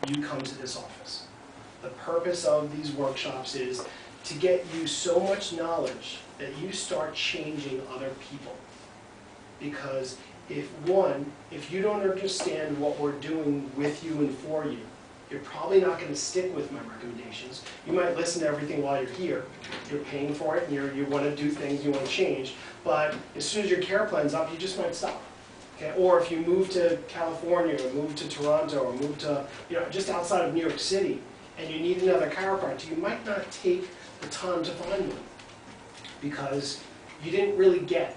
you come to this office. The purpose of these workshops is to get you so much knowledge that you start changing other people. Because if you don't understand what we're doing with you and for you, you're probably not going to stick with my recommendations. You might listen to everything while you're here. You're paying for it, and you want to do things, you want to change. But as soon as your care plan's up, you just might stop. Okay? Or if you move to California, or move to Toronto, or move to just outside of New York City, and you need another chiropractor, you might not take the time to find one because you didn't really get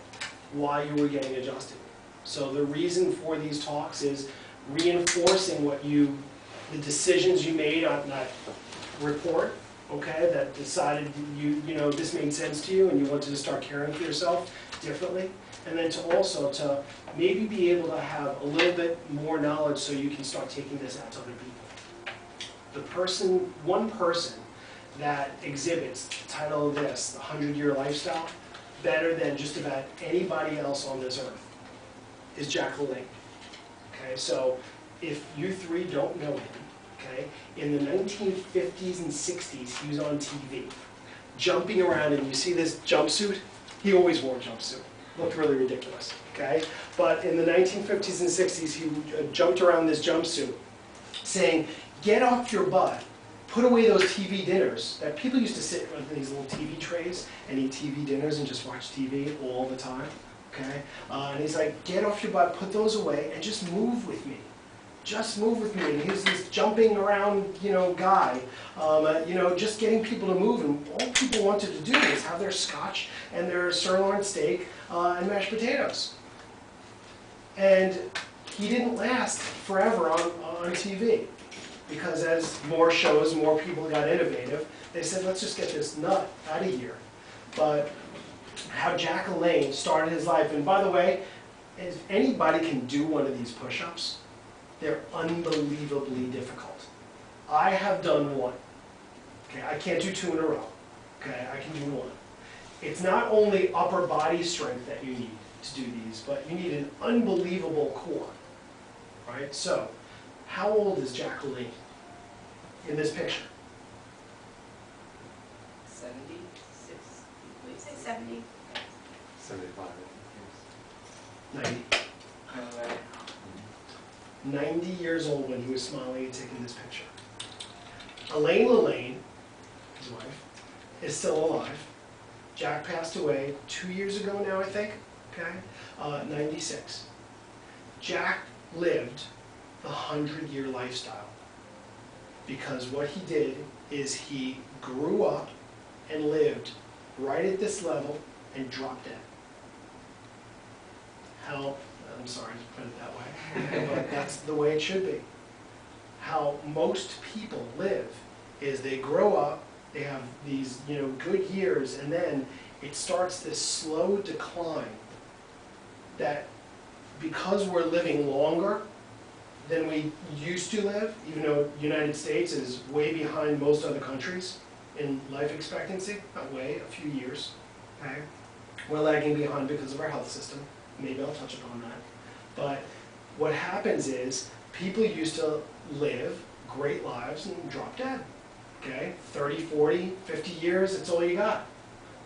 why you were getting adjusted. So the reason for these talks is reinforcing the decisions you made on that report, okay, that decided this made sense to you and you wanted to start caring for yourself differently. And then to maybe be able to have a little bit more knowledge so you can start taking this out to other people. One person that exhibits the title of this, the 100-Year Lifestyle, better than just about anybody else on this earth, is Jack LaLanne. Okay, so if you three don't know him, okay, in the 1950s and 60s, he was on TV, jumping around, and you see this jumpsuit? He always wore a jumpsuit. Looked really ridiculous, okay? But in the 1950s and 60s, he jumped around this jumpsuit, saying, get off your butt, put away those TV dinners. That people used to sit on these little TV trays and eat TV dinners and just watch TV all the time, okay? And he's like, get off your butt, put those away, and just move with me. Just move with me. And he's this jumping around, guy, just getting people to move. And all people wanted to do is have their scotch and their sirloin steak and mashed potatoes. And he didn't last forever on TV. Because as more shows, more people got innovative, they said, let's just get this nut out of here. But how Jack LaLanne started his life, and by the way, if anybody can do one of these push-ups, they're unbelievably difficult. I have done one. Okay, I can't do two in a row. Okay, I can do one. It's not only upper body strength that you need to do these, but you need an unbelievable core. Right? So, how old is Jack LaLanne in this picture? 76. 70. 75. 90. 90 years old when he was smiling and taking this picture. Elaine LaLanne, his wife, is still alive. Jack passed away 2 years ago now, I think, okay? 96. Jack lived the 100-year lifestyle because what he did is he grew up and lived right at this level and dropped dead. How, I'm sorry to put it that way, but that's the way it should be. How most people live is they grow up, they have these good years, and then it starts this slow decline that because we're living longer than we used to live, even though the United States is way behind most other countries in life expectancy, not way, a few years, okay? We're lagging behind because of our health system. Maybe I'll touch upon that. But what happens is people used to live great lives and drop dead, okay? 30, 40, 50 years, that's all you got.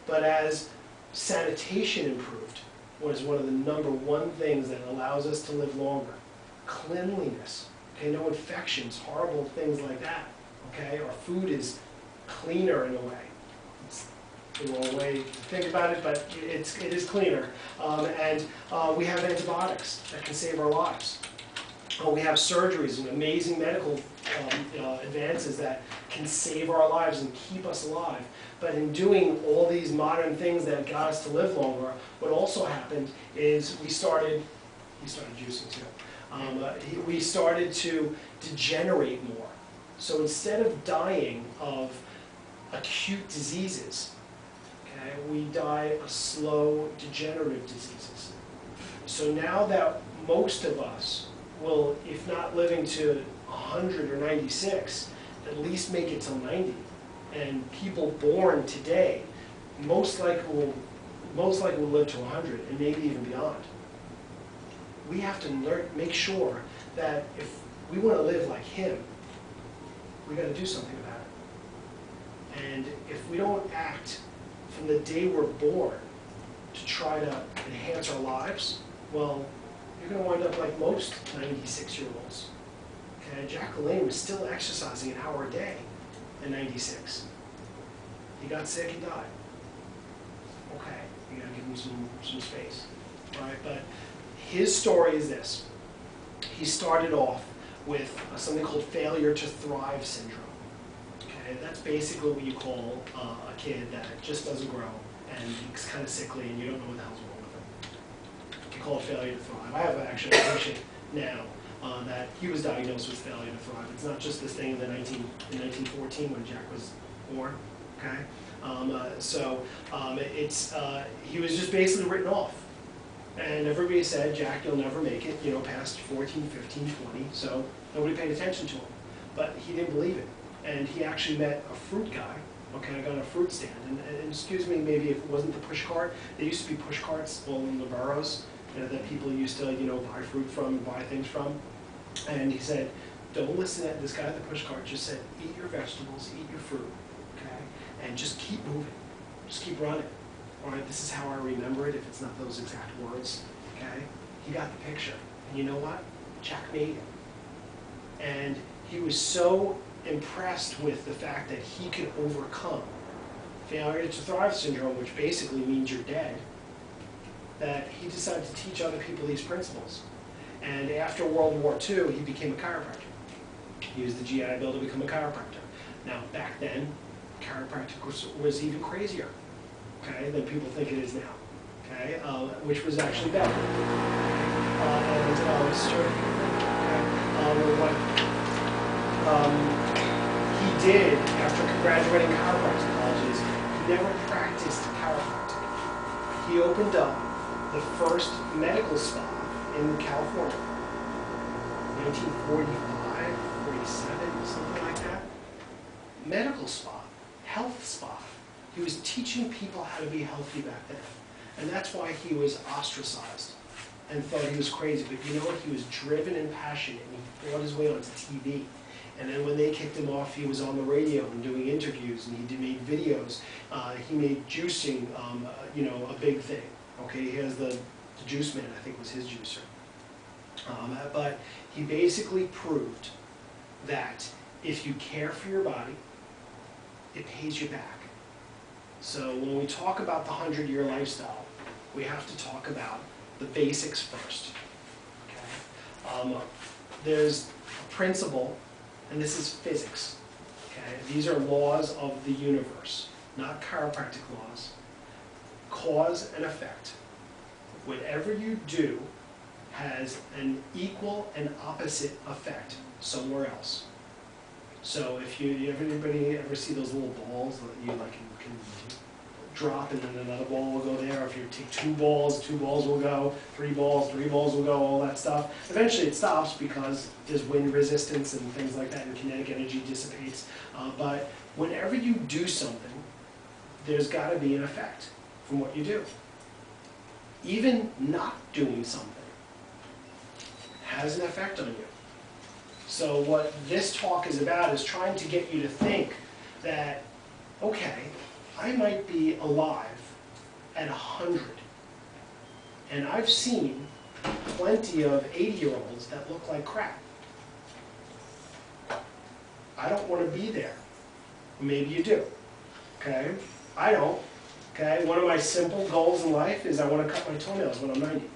But as sanitation improved, was one of the #1 things that allows us to live longer. Cleanliness, okay, no infections, horrible things like that, okay? Our food is cleaner in a way. It's the wrong way to think about it, but it is cleaner. We have antibiotics that can save our lives. We have surgeries and amazing medical advances that can save our lives and keep us alive. But in doing all these modern things that got us to live longer, what also happened is we started juicing too. We started to degenerate more. So instead of dying of acute diseases, okay, we die of slow degenerative diseases. So now that most of us will, if not living to 100 or 96, at least make it till 90. And people born today most likely will live to 100 and maybe even beyond. We have to make sure that if we want to live like him, we gotta do something about it. And if we don't act from the day we're born to try to enhance our lives, well, you're gonna wind up like most 96-year-olds. Okay, Jack LaLanne was still exercising an hour a day at 96. He got sick, he died. Okay, you gotta give him some space, right? But his story is this. He started off with something called failure to thrive syndrome. Okay, that's basically what you call a kid that just doesn't grow and he's kind of sickly and you don't know what the hell's wrong with him. You call it failure to thrive. I have actually a patient now that he was diagnosed with failure to thrive. It's not just this thing in 1914 when Jack was born. Okay, he was just basically written off. And everybody said, Jack, you'll never make it, past 14, 15, 20, so nobody paid attention to him. But he didn't believe it. And he actually met a fruit guy, okay, got a fruit stand. And excuse me, maybe if it wasn't the push cart, there used to be push carts all in the boroughs that people used to, buy fruit from, buy things from. And he said, don't listen to this guy at the push cart, just said, eat your vegetables, eat your fruit, okay? And just keep moving, just keep running. All right, this is how I remember it, if it's not those exact words, okay? He got the picture. And you know what? Jack made it. And he was so impressed with the fact that he could overcome failure to thrive syndrome, which basically means you're dead, that he decided to teach other people these principles. And after World War II, he became a chiropractor. He used the GI Bill to become a chiropractor. Now, back then, chiropractic was even crazier, okay, than people think it is now, okay, which was actually better. What he did after graduating chiropractic colleges, he never practiced chiropractic. He opened up the first medical spa in California, 1945, 47, something like that. Medical spa, health spa. He was teaching people how to be healthy back then. And that's why he was ostracized and thought he was crazy. But you know what? He was driven and passionate, and he fought his way onto TV. And then when they kicked him off, he was on the radio and doing interviews, and he made videos. He made juicing, a big thing. Okay, he has the Juice Man, I think was his juicer. But he basically proved that if you care for your body, it pays you back. So when we talk about the 100-year lifestyle, we have to talk about the basics first. Okay? There's a principle, and this is physics. Okay? These are laws of the universe, not chiropractic laws. Cause and effect. Whatever you do has an equal and opposite effect somewhere else. So if everybody ever see those little balls that you can drop and then another ball will go there? Or if you take two balls will go, three balls will go, all that stuff. Eventually it stops because there's wind resistance and things like that, and kinetic energy dissipates. But whenever you do something, there's got to be an effect from what you do. Even not doing something has an effect on you. So what this talk is about is trying to get you to think that, okay, I might be alive at 100, and I've seen plenty of 80-year-olds that look like crap. I don't want to be there. Maybe you do, okay? I don't, okay? One of my simple goals in life is I want to cut my toenails when I'm 90.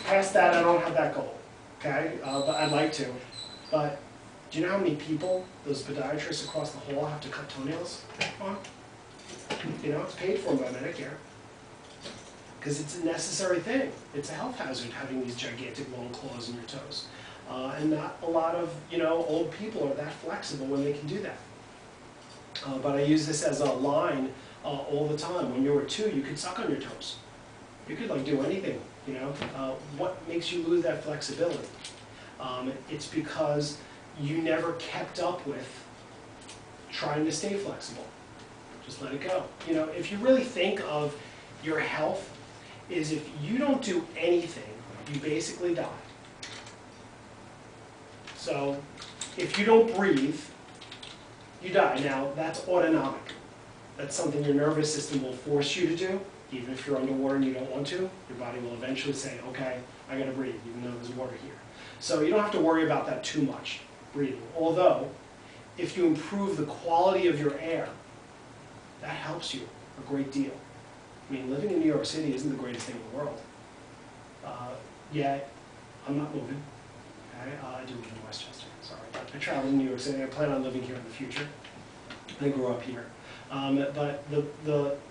Past that, I don't have that goal. Okay, but I'd like to. But do you know how many people those podiatrists across the hall have to cut toenails on? It's paid for by Medicare. Because it's a necessary thing. It's a health hazard having these gigantic long claws in your toes. And not a lot of old people are that flexible when they can do that. But I use this as a line all the time. When you were 2, you could suck on your toes. You could do anything. What makes you lose that flexibility? It's because you never kept up with trying to stay flexible. Just let it go. If you really think of your health, is if you don't do anything, you basically die. So if you don't breathe, you die. Now, that's autonomic. That's something your nervous system will force you to do. Even if you're underwater and you don't want to, your body will eventually say, okay, I gotta breathe, even though there's water here. So you don't have to worry about that too much, breathing. Although, if you improve the quality of your air, that helps you a great deal. I mean, living in New York City isn't the greatest thing in the world. Yet, I'm not moving. Okay? I do live in Westchester, sorry. But I travel in New York City. I plan on living here in the future. I grew up here. But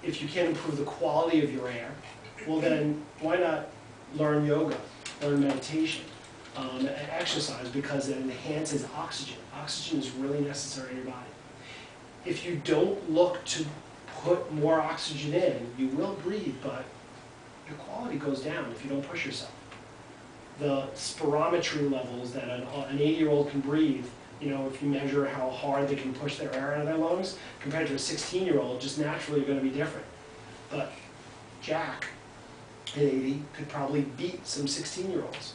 if you can't improve the quality of your air, well then, why not learn yoga, learn meditation, and exercise, because it enhances oxygen. Oxygen is really necessary in your body. If you don't look to put more oxygen in, you will breathe, but your quality goes down if you don't push yourself. The spirometry levels that an 80-year-old can breathe, you know, if you measure how hard they can push their air out of their lungs, compared to a 16-year-old, just naturally are going to be different. But Jack, at 80, could probably beat some 16-year-olds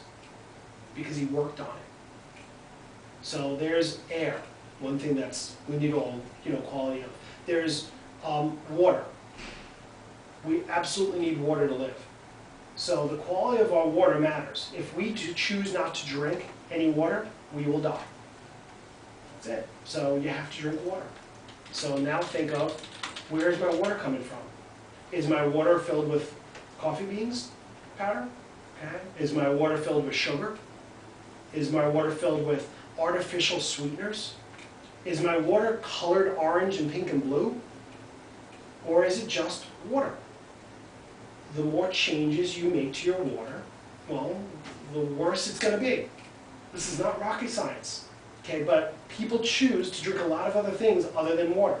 because he worked on it. So there's air, one thing that's we need all, you know, quality of. There's water. We absolutely need water to live. So the quality of our water matters. If we choose not to drink any water, we will die. That's it. So you have to drink water. So now think of, where is my water coming from? Is my water filled with coffee beans powder? Okay. Is my water filled with sugar? Is my water filled with artificial sweeteners? Is my water colored orange and pink and blue? Or is it just water? The more changes you make to your water, well, the worse it's going to be. This is not rocket science. Okay, but people choose to drink a lot of other things other than water.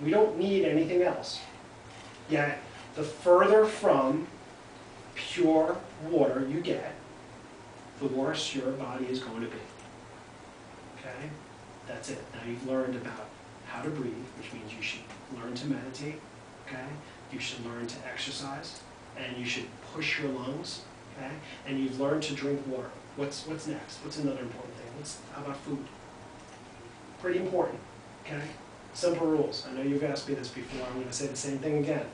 We don't need anything else. Yet, the further from pure water you get, the worse your body is going to be. Okay? That's it. Now you've learned about how to breathe, which means you should learn to meditate. Okay? You should learn to exercise, and you should push your lungs. Okay? And you've learned to drink water. What's next? What's another important thing? How about food? Pretty important. Okay? Simple rules. I know you've asked me this before. I'm going to say the same thing again.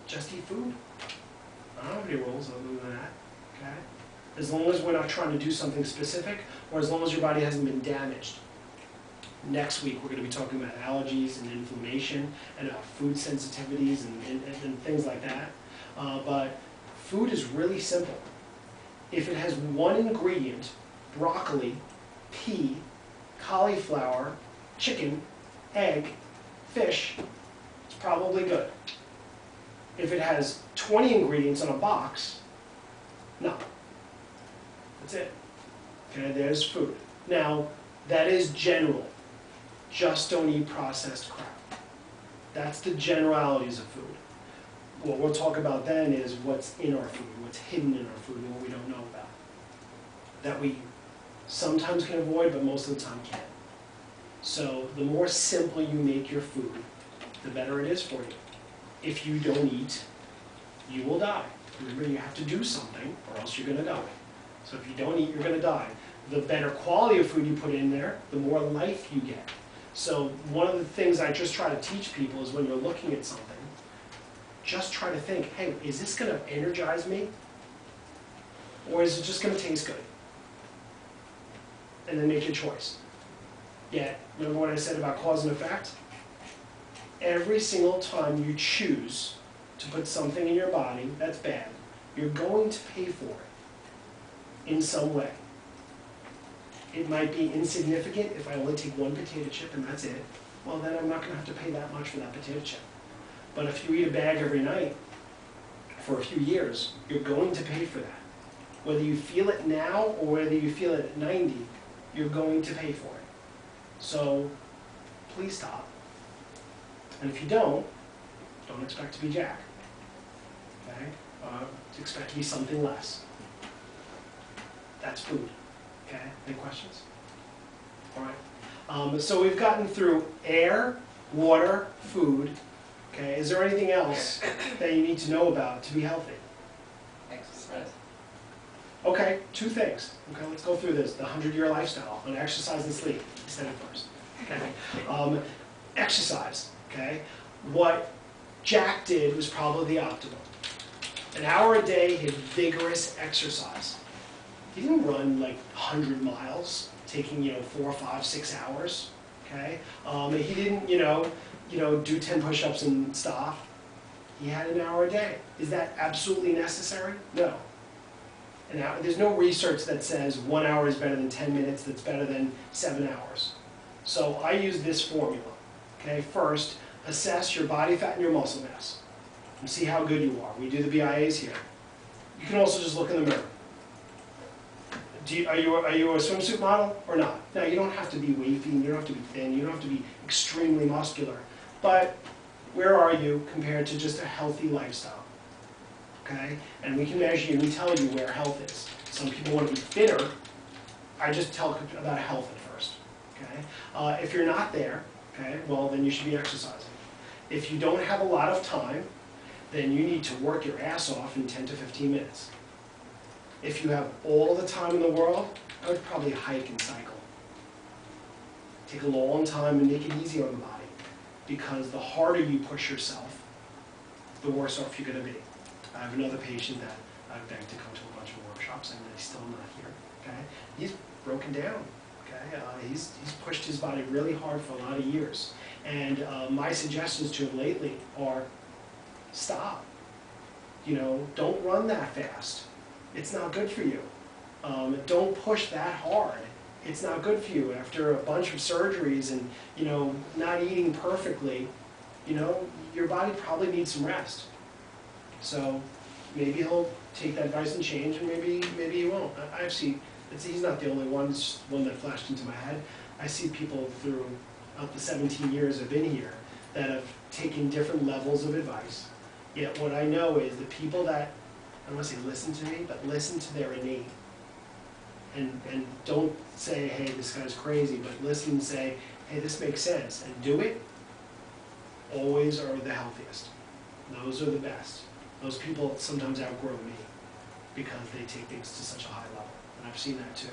Just eat food. I don't have any rules other than that. Okay? As long as we're not trying to do something specific, or as long as your body hasn't been damaged. Next week, we're going to be talking about allergies and inflammation and food sensitivities and things like that. But food is really simple. If it has one ingredient, broccoli, pea, cauliflower, chicken, egg, fish, it's probably good. If it has 20 ingredients in a box, no. That's it. Okay, there's food. Now, that is general. Just don't eat processed crap. That's the generalities of food. What we'll talk about then is what's in our food, what's hidden in our food, and what we don't know about. That we sometimes can avoid, but most of the time can't. So the more simple you make your food, the better it is for you. If you don't eat, you will die. Remember, you have to do something, or else you're going to die. So if you don't eat, you're going to die. The better quality of food you put in there, the more life you get. So one of the things I just try to teach people is when you're looking at something, just try to think, hey, is this going to energize me? Or is it just going to taste good? And then make your choice. Yet, remember what I said about cause and effect? Every single time you choose to put something in your body that's bad, you're going to pay for it in some way. It might be insignificant if I only take one potato chip and that's it. Well, then I'm not going to have to pay that much for that potato chip. But if you eat a bag every night for a few years, you're going to pay for that. Whether you feel it now or whether you feel it at 90, you're going to pay for it. So please stop. And if you don't expect to be Jack. Okay? Expect to be something less. That's food. Okay? Any questions? All right. So we've gotten through air, water, food. Okay? Is there anything else that you need to know about to be healthy? Exercise. Okay, two things. Okay, let's go through this. The 100-year lifestyle on exercise and sleep. I said it first. Okay. Exercise. Okay. What Jack did was probably the optimal. An hour a day, he had vigorous exercise. He didn't run like 100 miles, taking 4, 5, 6 hours. Okay. He didn't do 10 push-ups and stop. He had an hour a day. Is that absolutely necessary? No. An hour, there's no research that says 1 hour is better than 10 minutes, that's better than 7 hours. So I use this formula. Okay, first, assess your body fat and your muscle mass and see how good you are. We do the BIAs here. You can also just look in the mirror. Are you a swimsuit model or not? Now, you don't have to be wavy, you don't have to be thin, you don't have to be extremely muscular. But where are you compared to just a healthy lifestyle? Okay? And we can measure you and tell you where health is. Some people want to be fitter. I just tell about health at first. Okay? If you're not there, okay, well, then you should be exercising. If you don't have a lot of time, then you need to work your ass off in 10 to 15 minutes. If you have all the time in the world, I would probably hike and cycle. Take a long time and make it easy on the body. Because the harder you push yourself, the worse off you're going to be. I have another patient that I've begged to come to a bunch of workshops, and he's still not here. Okay, he's broken down. Okay, he's pushed his body really hard for a lot of years, and my suggestions to him lately are, stop. Don't run that fast. It's not good for you. Don't push that hard. It's not good for you. After a bunch of surgeries and not eating perfectly, your body probably needs some rest. So maybe he'll take that advice and change, and maybe he won't. I've seen, he's not the only one. It's just one that flashed into my head. I see people throughout the 17 years I've been here that have taken different levels of advice. Yet what I know is the people that, I don't want to say listen to me, but listen to their innate. And don't say, hey, this guy's crazy, but listen and say, hey, this makes sense, and do it, always are the healthiest. Those are the best. Those people sometimes outgrow me because they take things to such a high level. And I've seen that too.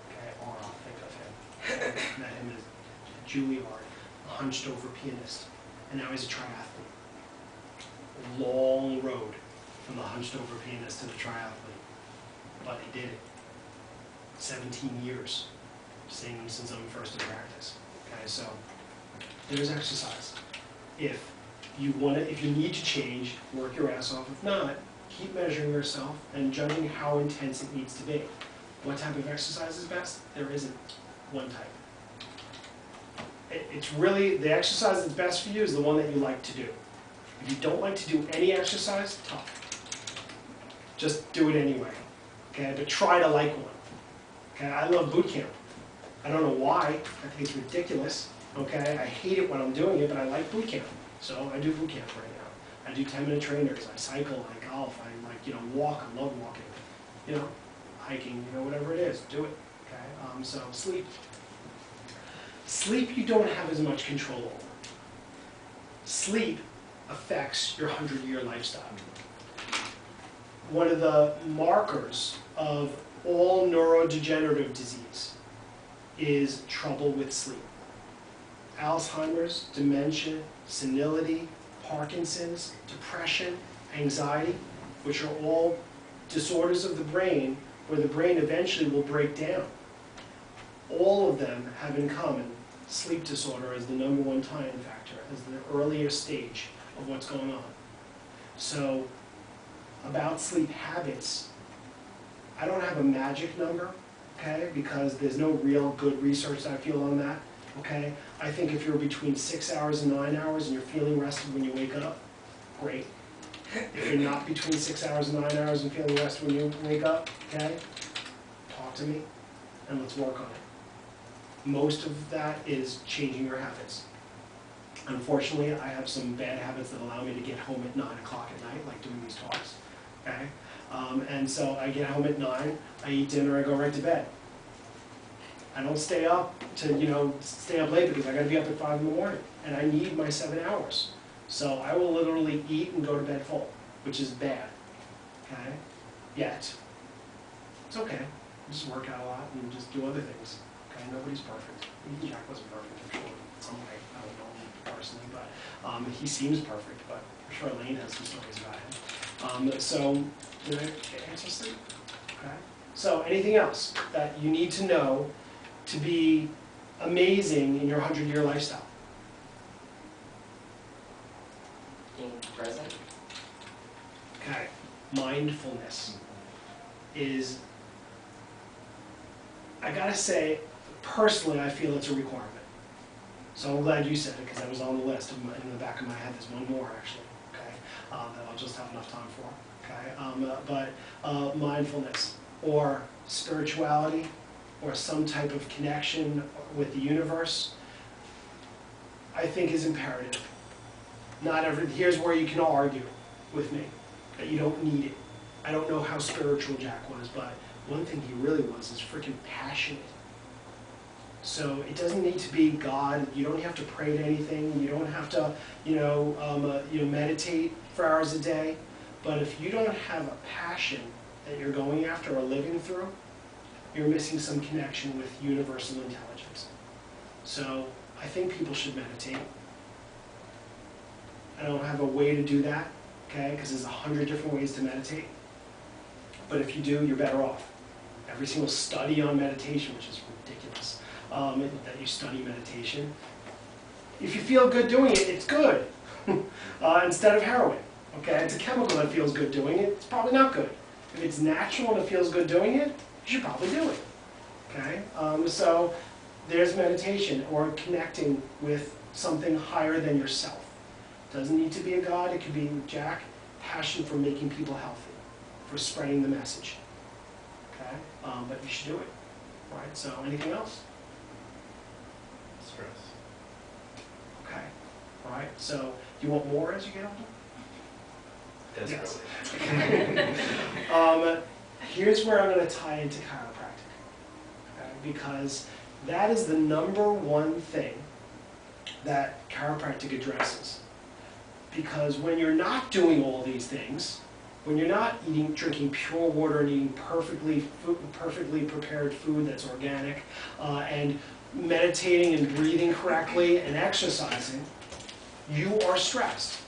Okay, or I'll think of him. I met him at Juilliard, a hunched over pianist, and now he's a triathlete. A long road from the hunched over pianist to the triathlete, but he did it. 17 years, singing since I'm first in practice. Okay, so there's exercise. If you need to change, work your ass off. If not, keep measuring yourself and judging how intense it needs to be. What type of exercise is best? There isn't one type. It's really, the exercise that's best for you is the one that you like to do. If you don't like to do any exercise, tough. Just do it anyway. Okay, but try to like one. Okay, I love boot camp. I don't know why. I think it's ridiculous. Okay, I hate it when I'm doing it, but I like boot camp. So I do boot camp right now. I do 10-minute trainers. I cycle. I golf. I walk. I love walking. Hiking. Whatever it is, do it. Okay. So sleep. Sleep you don't have as much control over. Sleep affects your 100-year lifestyle. One of the markers of all neurodegenerative disease is trouble with sleep. Alzheimer's, dementia, senility, Parkinson's, depression, anxiety, which are all disorders of the brain where the brain eventually will break down. All of them have in common sleep disorder as the #1 time factor, as the earlier stage of what's going on. So, about sleep habits, I don't have a magic number, okay, because there's no real good research I feel on that, okay? I think if you're between 6 hours and 9 hours and you're feeling rested when you wake up, great. If you're not between 6 hours and 9 hours and feeling rested when you wake up, okay, talk to me and let's work on it. Most of that is changing your habits. Unfortunately, I have some bad habits that allow me to get home at 9 o'clock at night, like doing these talks, okay? And so I get home at 9, I eat dinner, I go right to bed. I don't stay up to, stay up late because I gotta be up at 5 in the morning, and I need my 7 hours. So I will literally eat and go to bed full, which is bad, okay? Yet, It's okay. Just work out a lot and just do other things. Okay, nobody's perfect. Even Jack wasn't perfect, I'm sure, in some way. I don't know him personally, but he seems perfect, but I'm sure Elaine has some stories about him. So, did I answer sleep? Okay. So, anything else that you need to know to be amazing in your 100-year lifestyle? Being present. Okay. Mindfulness is, I gotta say, personally, I feel it's a requirement. So I'm glad you said it, because that was on the list. In the back of my head, there's one more, actually, okay, that I'll just have enough time for, okay? But mindfulness, or spirituality, or some type of connection with the universe, I think is imperative. Not every, here's where you can argue with me, that you don't need it. I don't know how spiritual Jack was, but one thing he really was is freaking passionate. So it doesn't need to be God. You don't have to pray to anything. You don't have to, meditate for hours a day. But if you don't have a passion that you're going after or living through, you're missing some connection with universal intelligence. So I think people should meditate. I don't have a way to do that, okay, because there's 100 different ways to meditate. But if you do, you're better off. Every single study on meditation, which is ridiculous, that you study meditation. If you feel good doing it, it's good. Instead of heroin, okay? It's a chemical that feels good doing it. It's probably not good. If it's natural and it feels good doing it, you should probably do it, okay? So there's meditation, or connecting with something higher than yourself. Doesn't need to be a God. It could be Jack, passion for making people healthy, for spreading the message. Okay, but you should do it. Right. So, anything else? Stress. Okay. All right. So, do you want more as you get older? Desperately. Yes. Here's where I'm going to tie into chiropractic, okay? Because that is the #1 thing that chiropractic addresses. Because when you're not doing all these things, when you're not drinking pure water and eating perfectly prepared food that's organic, and meditating and breathing correctly and exercising, you are stressed.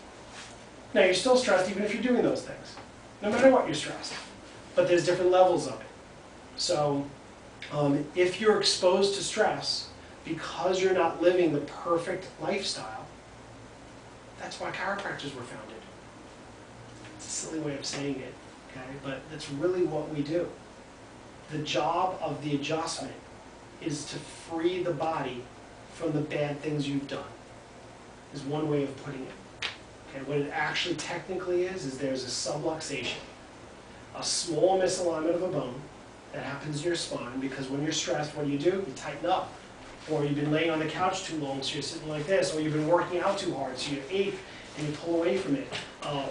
Now, you're still stressed even if you're doing those things. No matter what, you're stressed. But there's different levels of it. So, if you're exposed to stress because you're not living the perfect lifestyle, that's why chiropractors were founded. It's a silly way of saying it, okay? But that's really what we do. The job of the adjustment is to free the body from the bad things you've done, is one way of putting it. Okay, what it actually technically is there's a subluxation, a small misalignment of a bone that happens in your spine, because when you're stressed, what do? You tighten up. Or you've been laying on the couch too long, so you're sitting like this. Or you've been working out too hard, so you ache and you pull away from it.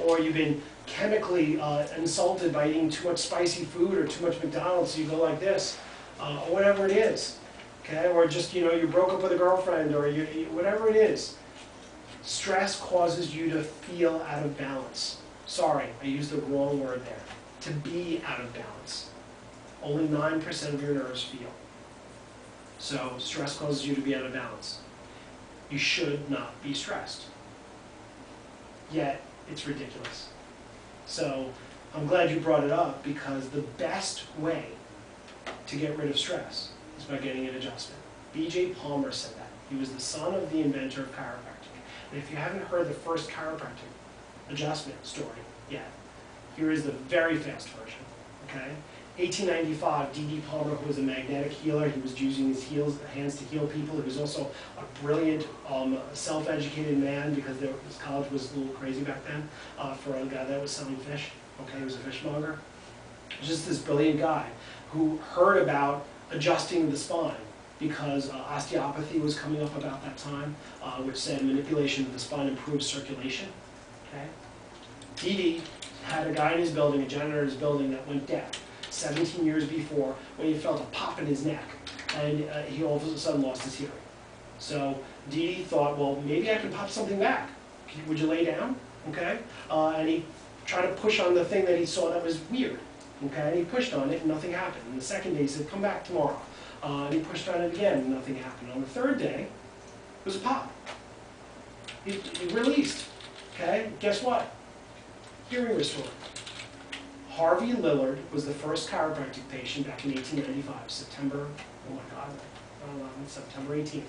Or you've been chemically insulted by eating too much spicy food or too much McDonald's, so you go like this. Or whatever it is. Okay? Or just, you broke up with a girlfriend, or whatever it is. Stress causes you to feel out of balance. Sorry, I used the wrong word there. To be out of balance. Only 9% of your nerves feel. So stress causes you to be out of balance. You should not be stressed. Yet, it's ridiculous. So I'm glad you brought it up, because the best way to get rid of stress is by getting an adjustment. B.J. Palmer said that. He was the son of the inventor of chiropractic. And if you haven't heard the first chiropractic adjustment story yet, here is the very fast version. Okay? 1895, D.D. Palmer, who was a magnetic healer, he was using his hands to heal people. He was also a brilliant, self-educated man, because his college was a little crazy back then for a guy that was selling fish. Okay, he was a fishmonger. Just this brilliant guy who heard about adjusting the spine, because osteopathy was coming up about that time, which said manipulation of the spine improves circulation. Okay, D.D. had a guy in his building, a janitor in his building, that went deaf 17 years before, when he felt a pop in his neck, and he all of a sudden lost his hearing. So Dee thought, well, maybe I can pop something back. Would you lay down? Okay? And he tried to push on the thing that he saw that was weird. Okay, and he pushed on it and nothing happened. And the second day he said, come back tomorrow. And he pushed on it again and nothing happened. On the third day, it was a pop. He released. Okay, guess what? Hearing restored. Harvey Lillard was the first chiropractic patient back in 1895, September, oh my God, September 18th,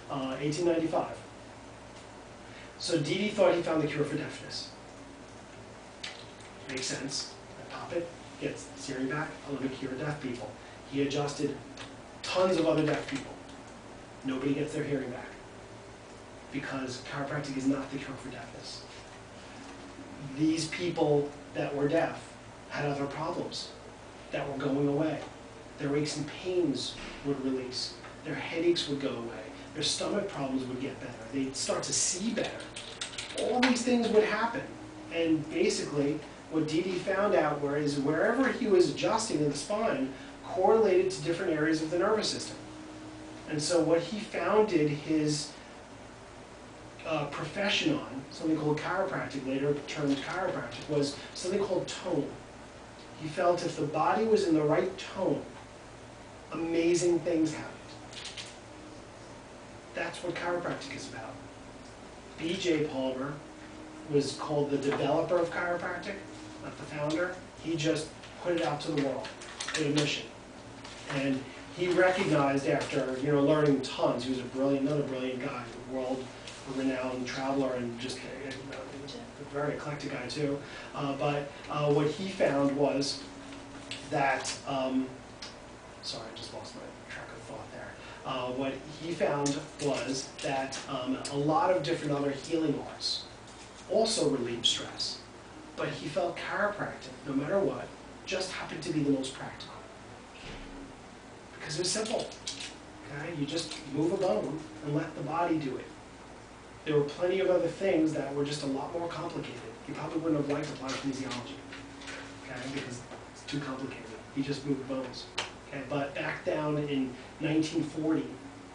1895. So Didi thought he found the cure for deafness. Makes sense. I pop it, gets hearing back, let me cure deaf people. He adjusted tons of other deaf people. Nobody gets their hearing back because chiropractic is not the cure for deafness. These people that were deaf had other problems that were going away. Their aches and pains would release. Their headaches would go away. Their stomach problems would get better. They'd start to see better. All these things would happen. And basically, what Didi found out was wherever he was adjusting in the spine correlated to different areas of the nervous system. And so what he founded his profession on, something called chiropractic, later termed chiropractic, was something called tone. He felt if the body was in the right tone, amazing things happened. That's what chiropractic is about. B.J. Palmer was called the developer of chiropractic, not the founder. He just put it out to the world with a mission. And he recognized after learning tons, he was another brilliant guy, world-renowned traveler, and just a very eclectic guy too. But what he found was that, sorry, I just lost my track of thought there. What he found was that a lot of different other healing arts also relieve stress. But he felt chiropractic, no matter what, just happened to be the most practical. Because it was simple. Okay? You just move a bone and let the body do it. There were plenty of other things that were just a lot more complicated. He probably wouldn't have liked applied kinesiology, okay? Because it's too complicated. He just moved bones. Okay? But back down in 1940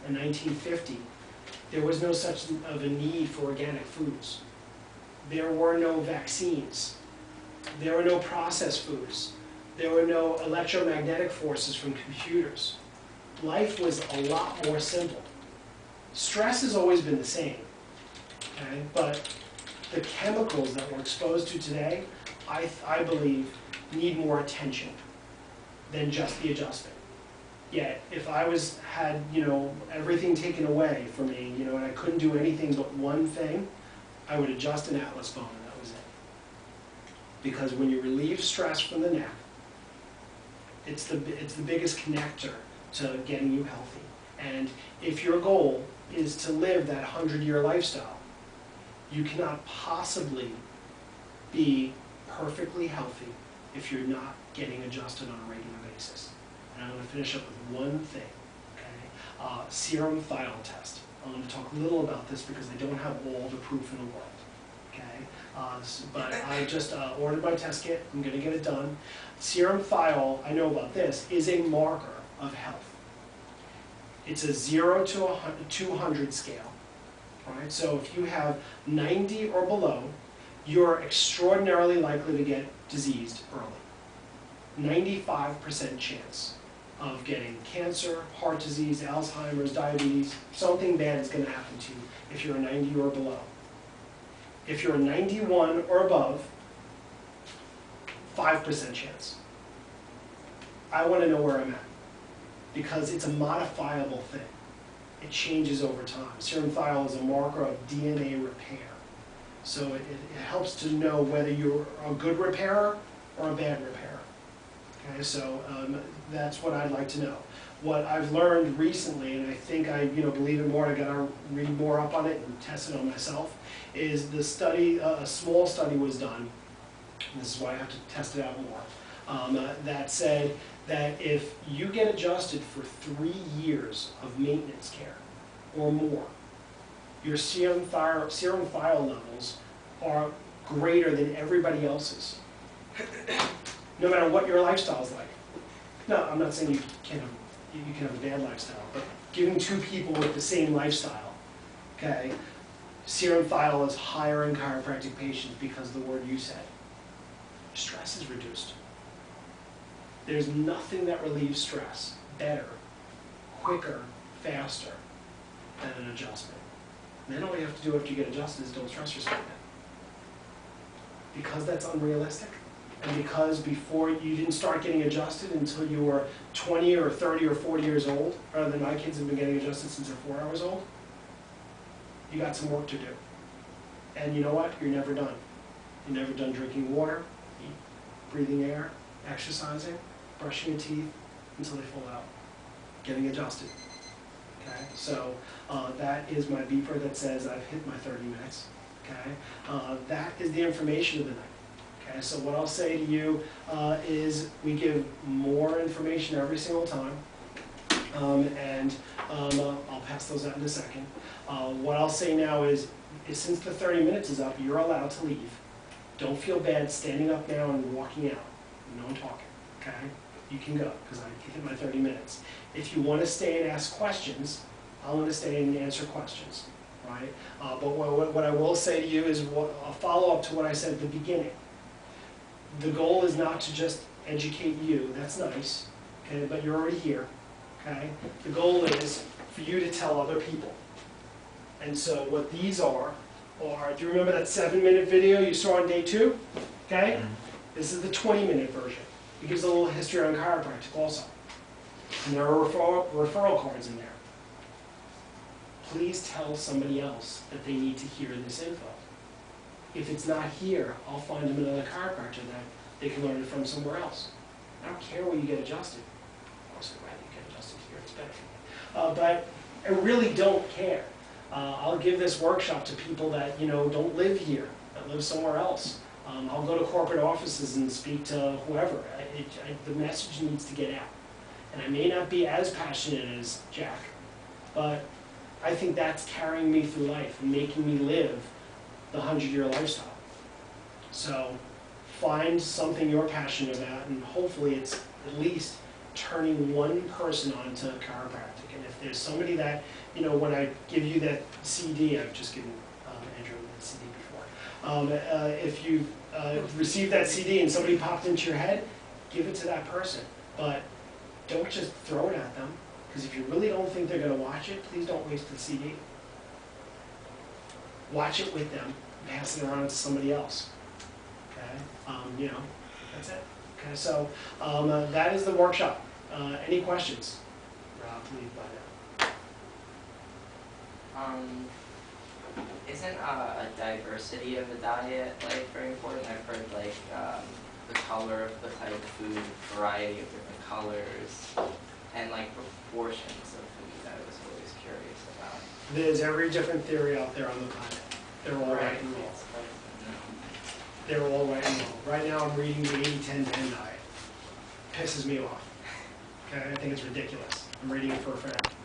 and 1950, there was no such of a need for organic foods. There were no vaccines. There were no processed foods. There were no electromagnetic forces from computers. Life was a lot more simple. Stress has always been the same, okay? But the chemicals that we're exposed to today, I believe, need more attention than just the adjustment. Yet, if I had everything taken away from me, and I couldn't do anything but one thing, I would adjust an atlas bone, and that was it. Because when you relieve stress from the neck, it's the biggest connector to getting you healthy. And if your goal is to live that 100-year lifestyle, you cannot possibly be perfectly healthy if you're not getting adjusted on a regular basis. And I'm going to finish up with one thing, okay? Serum thiol test. I'm going to talk a little about this because I don't have all the proof in the world, okay? But I just ordered my test kit. I'm going to get it done. Serum thiol, I know about this, is a marker of health. It's a 0 to 200 scale. Right? So if you have 90 or below, you're extraordinarily likely to get diseased early. 95% chance of getting cancer, heart disease, Alzheimer's, diabetes. Something bad is going to happen to you if you're a 90 or below. If you're a 91 or above, 5% chance. I want to know where I'm at because it's a modifiable thing. It changes over time. Serum thiol is a marker of DNA repair. So it helps to know whether you're a good repairer or a bad repairer. Okay, so that's what I'd like to know. What I've learned recently, and I think I believe it more, I gotta read more up on it and test it on myself, is the study, a small study was done, and this is why I have to test it out more, that said that if you get adjusted for 3 years of maintenance care or more, your serum thiol levels are greater than everybody else's, no matter what your lifestyle's like. No, I'm not saying you can have a bad lifestyle, but giving 2 people with the same lifestyle, okay, serum thiol is higher in chiropractic patients because of the word you said. Stress is reduced. There's nothing that relieves stress better, quicker, faster than an adjustment. And then all you have to do after you get adjusted is don't stress yourself again. Because that's unrealistic, and because before you didn't start getting adjusted until you were 20 or 30 or 40 years old, rather than my kids have been getting adjusted since they're 4 hours old, you got some work to do. And you know what? You're never done. You're never done drinking water, breathing air, exercising, brushing your teeth until they fall out, getting adjusted. Okay, so that is my beeper that says I've hit my 30 minutes. Okay, that is the information of the night. Okay, so what I'll say to you is we give more information every single time, and I'll pass those out in a second. What I'll say now is since the 30 minutes is up, you're allowed to leave. Don't feel bad standing up now and walking out. No one talking. Okay, you can go because I hit my 30 minutes. If you want to stay and ask questions, I'll want to stay and answer questions. Right? But what I will say to you is a follow-up to what I said at the beginning. The goal is not to just educate you. That's nice, okay? But you're already here, okay? The goal is for you to tell other people. And so what these are, do you remember that 7-minute video you saw on day 2? Okay? This is the 20-minute version. It gives a little history on chiropractic also. And there are referral cards in there. Please tell somebody else that they need to hear this info. If it's not here, I'll find them another chiropractor that they can learn it from somewhere else. I don't care where you get adjusted. Of course, I'd rather you get adjusted here, it's better for me. But I really don't care. I'll give this workshop to people that don't live here, that live somewhere else. I'll go to corporate offices and speak to whoever. The message needs to get out. And I may not be as passionate as Jack, but I think that's carrying me through life and making me live the 100-year lifestyle. So find something you're passionate about, and hopefully it's at least turning one person onto chiropractic. And if there's somebody that, when I give you that CD, I've just given Andrew that CD before. If you received that CD and somebody popped into your head, give it to that person. But don't just throw it at them. Because if you really don't think they're going to watch it, please don't waste the CD. Watch it with them, pass it around to somebody else. Okay, that's it. Okay, so that is the workshop. Any questions? Rob, leave by now. Isn't a diversity of a diet very important? I've heard the color of the type of food, variety of different colors, and proportions of food. I was always curious about. There's every different theory out there on the planet. They're all right and wrong. They're all right and wrong. Right now I'm reading the 80-10-10 diet. Pisses me off. Okay, I think it's ridiculous. I'm reading it for a fact.